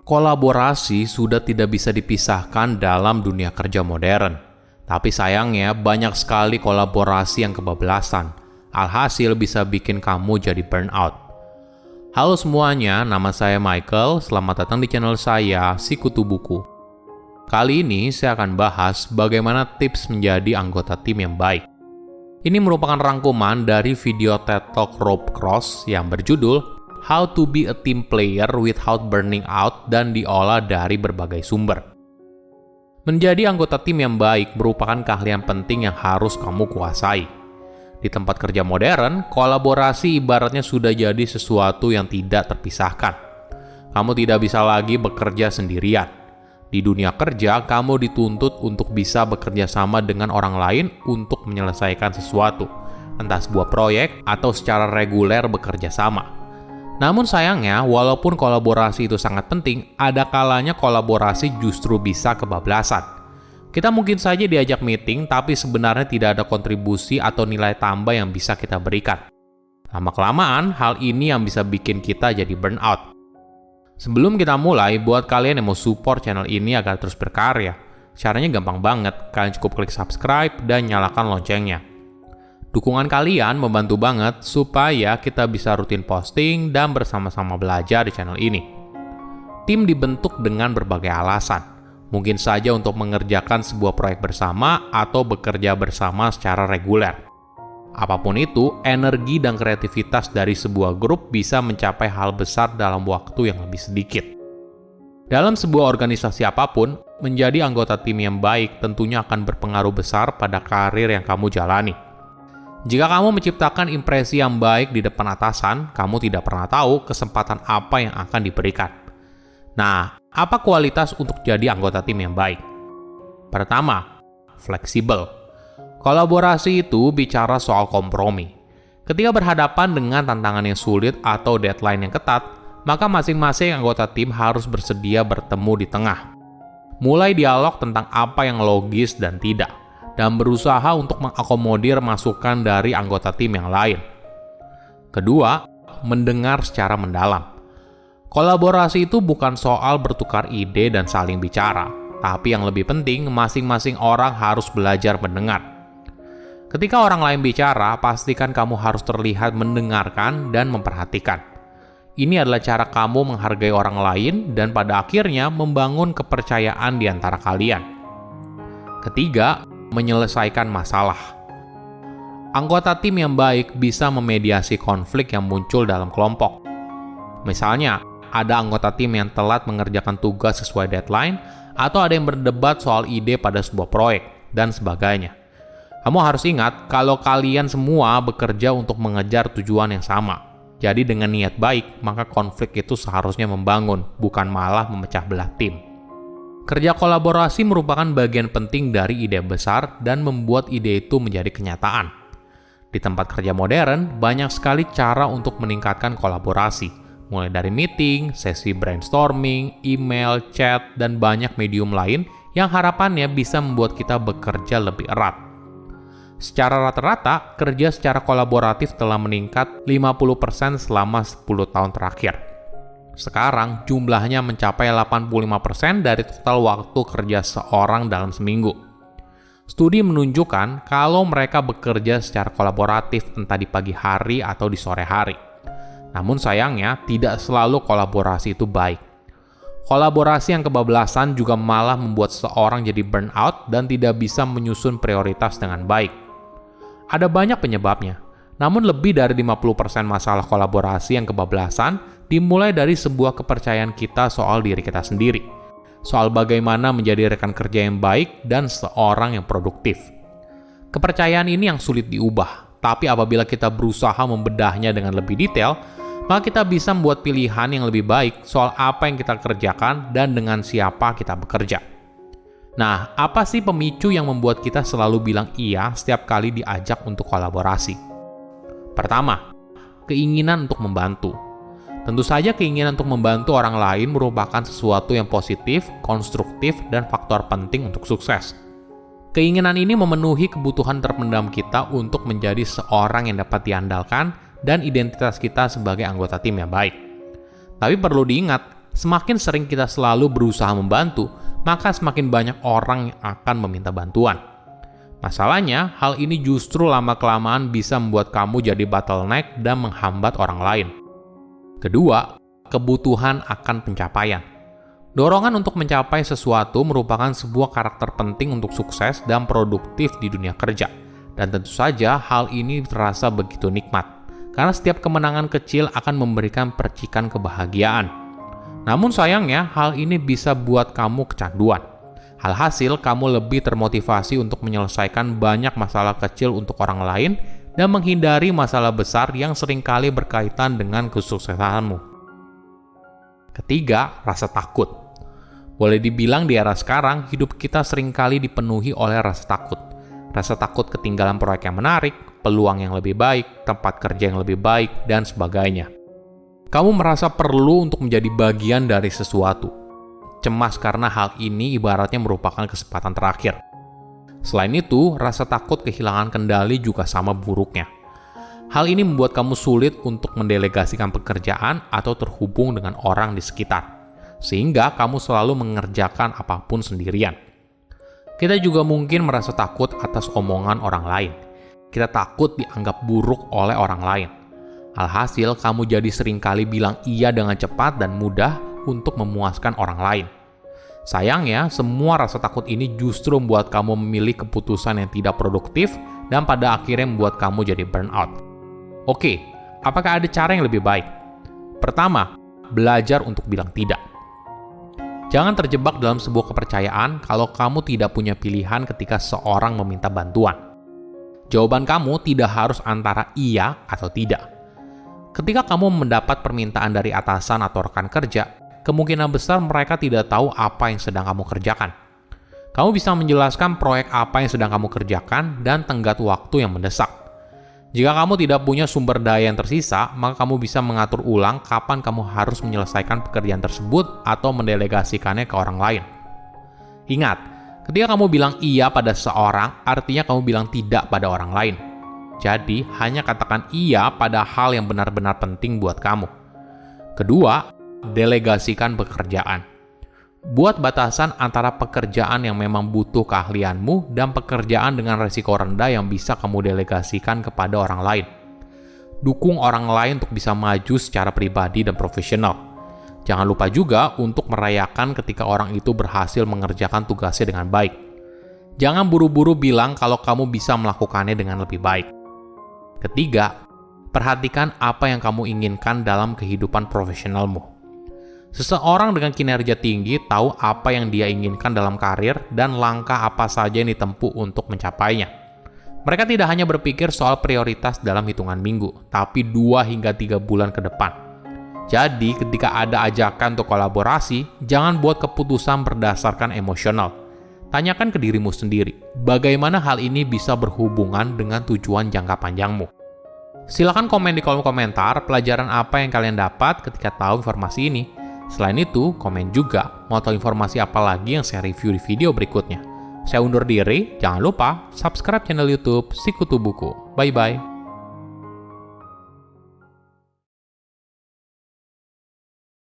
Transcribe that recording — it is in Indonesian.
Kolaborasi sudah tidak bisa dipisahkan dalam dunia kerja modern. Tapi sayangnya banyak sekali kolaborasi yang kebablasan. Alhasil bisa bikin kamu jadi burnout. Halo semuanya, nama saya Michael. Selamat datang di channel saya, Sikutu Buku. Kali ini saya akan bahas bagaimana tips menjadi anggota tim yang baik. Ini merupakan rangkuman dari video TED Talk Rob Cross yang berjudul How to be a team player without burning out dan diolah dari berbagai sumber. Menjadi anggota tim yang baik merupakan keahlian penting yang harus kamu kuasai. Di tempat kerja modern, kolaborasi ibaratnya sudah jadi sesuatu yang tidak terpisahkan. Kamu tidak bisa lagi bekerja sendirian. Di dunia kerja, kamu dituntut untuk bisa bekerja sama dengan orang lain untuk menyelesaikan sesuatu, entah sebuah proyek atau secara reguler bekerja sama. Namun sayangnya, walaupun kolaborasi itu sangat penting, ada kalanya kolaborasi justru bisa kebablasan. Kita mungkin saja diajak meeting, tapi sebenarnya tidak ada kontribusi atau nilai tambah yang bisa kita berikan. Lama-kelamaan, hal ini yang bisa bikin kita jadi burnout. Sebelum kita mulai, buat kalian yang mau support channel ini agar terus berkarya, caranya gampang banget. Kalian cukup klik subscribe dan nyalakan loncengnya. Dukungan kalian membantu banget supaya kita bisa rutin posting dan bersama-sama belajar di channel ini. Tim dibentuk dengan berbagai alasan. Mungkin saja untuk mengerjakan sebuah proyek bersama atau bekerja bersama secara reguler. Apapun itu, energi dan kreativitas dari sebuah grup bisa mencapai hal besar dalam waktu yang lebih sedikit. Dalam sebuah organisasi apapun, menjadi anggota tim yang baik tentunya akan berpengaruh besar pada karir yang kamu jalani. Jika kamu menciptakan impresi yang baik di depan atasan, kamu tidak pernah tahu kesempatan apa yang akan diberikan. Nah, apa kualitas untuk jadi anggota tim yang baik? Pertama, fleksibel. Kolaborasi itu bicara soal kompromi. Ketika berhadapan dengan tantangan yang sulit atau deadline yang ketat, maka masing-masing anggota tim harus bersedia bertemu di tengah. Mulai dialog tentang apa yang logis dan tidak, dan berusaha untuk mengakomodir masukan dari anggota tim yang lain. Kedua, mendengar secara mendalam. Kolaborasi itu bukan soal bertukar ide dan saling bicara, tapi yang lebih penting, masing-masing orang harus belajar mendengar. Ketika orang lain bicara, pastikan kamu harus terlihat mendengarkan dan memperhatikan. Ini adalah cara kamu menghargai orang lain dan pada akhirnya membangun kepercayaan di antara kalian. Ketiga, menyelesaikan masalah. Anggota tim yang baik bisa memediasi konflik yang muncul dalam kelompok. Misalnya, ada anggota tim yang telat mengerjakan tugas sesuai deadline, atau ada yang berdebat soal ide pada sebuah proyek, dan sebagainya. Kamu harus ingat kalau kalian semua bekerja untuk mengejar tujuan yang sama. Jadi dengan niat baik, maka konflik itu seharusnya membangun, bukan malah memecah belah tim. Kerja kolaborasi merupakan bagian penting dari ide besar dan membuat ide itu menjadi kenyataan. Di tempat kerja modern, banyak sekali cara untuk meningkatkan kolaborasi, mulai dari meeting, sesi brainstorming, email, chat, dan banyak medium lain yang harapannya bisa membuat kita bekerja lebih erat. Secara rata-rata, kerja secara kolaboratif telah meningkat 50% selama 10 tahun terakhir. Sekarang jumlahnya mencapai 85% dari total waktu kerja seorang dalam seminggu. Studi menunjukkan kalau mereka bekerja secara kolaboratif entah di pagi hari atau di sore hari. Namun sayangnya tidak selalu kolaborasi itu baik. Kolaborasi yang kebablasan juga malah membuat seorang jadi burnout dan tidak bisa menyusun prioritas dengan baik. Ada banyak penyebabnya. Namun lebih dari 50% masalah kolaborasi yang kebablasan dimulai dari sebuah kepercayaan kita soal diri kita sendiri, soal bagaimana menjadi rekan kerja yang baik dan seorang yang produktif. Kepercayaan ini yang sulit diubah, tapi apabila kita berusaha membedahnya dengan lebih detail, maka kita bisa membuat pilihan yang lebih baik soal apa yang kita kerjakan dan dengan siapa kita bekerja. Nah, apa sih pemicu yang membuat kita selalu bilang iya setiap kali diajak untuk kolaborasi? Pertama, keinginan untuk membantu. Tentu saja keinginan untuk membantu orang lain merupakan sesuatu yang positif, konstruktif, dan faktor penting untuk sukses. Keinginan ini memenuhi kebutuhan terpendam kita untuk menjadi seorang yang dapat diandalkan dan identitas kita sebagai anggota tim yang baik. Tapi perlu diingat, Semakin sering kita selalu berusaha membantu, maka semakin banyak orang yang akan meminta bantuan. Masalahnya, hal ini justru lama-kelamaan bisa membuat kamu jadi bottleneck dan menghambat orang lain. Kedua, kebutuhan akan pencapaian. Dorongan untuk mencapai sesuatu merupakan sebuah karakter penting untuk sukses dan produktif di dunia kerja. Dan tentu saja hal ini terasa begitu nikmat, karena setiap kemenangan kecil akan memberikan percikan kebahagiaan. Namun sayangnya, hal ini bisa buat kamu kecanduan. Alhasil, kamu lebih termotivasi untuk menyelesaikan banyak masalah kecil untuk orang lain dan menghindari masalah besar yang seringkali berkaitan dengan kesuksesanmu. Ketiga, rasa takut. Boleh dibilang di era sekarang, hidup kita seringkali dipenuhi oleh rasa takut. Rasa takut ketinggalan proyek yang menarik, peluang yang lebih baik, tempat kerja yang lebih baik, dan sebagainya. Kamu merasa perlu untuk menjadi bagian dari sesuatu. Cemas karena hal ini ibaratnya merupakan kesempatan terakhir. Selain itu, rasa takut kehilangan kendali juga sama buruknya. Hal ini membuat kamu sulit untuk mendelegasikan pekerjaan atau terhubung dengan orang di sekitar, sehingga kamu selalu mengerjakan apapun sendirian. Kita juga mungkin merasa takut atas omongan orang lain. Kita takut dianggap buruk oleh orang lain. Alhasil, kamu jadi seringkali bilang iya dengan cepat dan mudah untuk memuaskan orang lain. Sayangnya, semua rasa takut ini justru membuat kamu memilih keputusan yang tidak produktif dan pada akhirnya membuat kamu jadi burnout. Oke, apakah ada cara yang lebih baik? Pertama, belajar untuk bilang tidak. Jangan terjebak dalam sebuah kepercayaan kalau kamu tidak punya pilihan ketika seorang meminta bantuan. Jawaban kamu tidak harus antara iya atau tidak. Ketika kamu mendapat permintaan dari atasan atau rekan kerja, kemungkinan besar mereka tidak tahu apa yang sedang kamu kerjakan. Kamu bisa menjelaskan proyek apa yang sedang kamu kerjakan dan tenggat waktu yang mendesak. Jika kamu tidak punya sumber daya yang tersisa, maka kamu bisa mengatur ulang kapan kamu harus menyelesaikan pekerjaan tersebut atau mendelegasikannya ke orang lain. Ingat, ketika kamu bilang iya pada seseorang, artinya kamu bilang tidak pada orang lain. Jadi, hanya katakan iya pada hal yang benar-benar penting buat kamu. Kedua, delegasikan pekerjaan. Buat batasan antara pekerjaan yang memang butuh keahlianmu dan pekerjaan dengan resiko rendah yang bisa kamu delegasikan kepada orang lain. Dukung orang lain untuk bisa maju secara pribadi dan profesional. Jangan lupa juga untuk merayakan ketika orang itu berhasil mengerjakan tugasnya dengan baik. Jangan buru-buru bilang kalau kamu bisa melakukannya dengan lebih baik. Ketiga, perhatikan apa yang kamu inginkan dalam kehidupan profesionalmu. Seseorang dengan kinerja tinggi tahu apa yang dia inginkan dalam karir dan langkah apa saja yang ditempuh untuk mencapainya. Mereka tidak hanya berpikir soal prioritas dalam hitungan minggu, tapi 2 hingga 3 bulan ke depan. Jadi, ketika ada ajakan untuk kolaborasi, jangan buat keputusan berdasarkan emosional. Tanyakan ke dirimu sendiri, bagaimana hal ini bisa berhubungan dengan tujuan jangka panjangmu. Silakan komen di kolom komentar pelajaran apa yang kalian dapat ketika tahu informasi ini. Selain itu, komen juga mau tahu informasi apa lagi yang saya review di video berikutnya. Saya undur diri, jangan lupa subscribe channel YouTube Sikutu Buku. Bye-bye.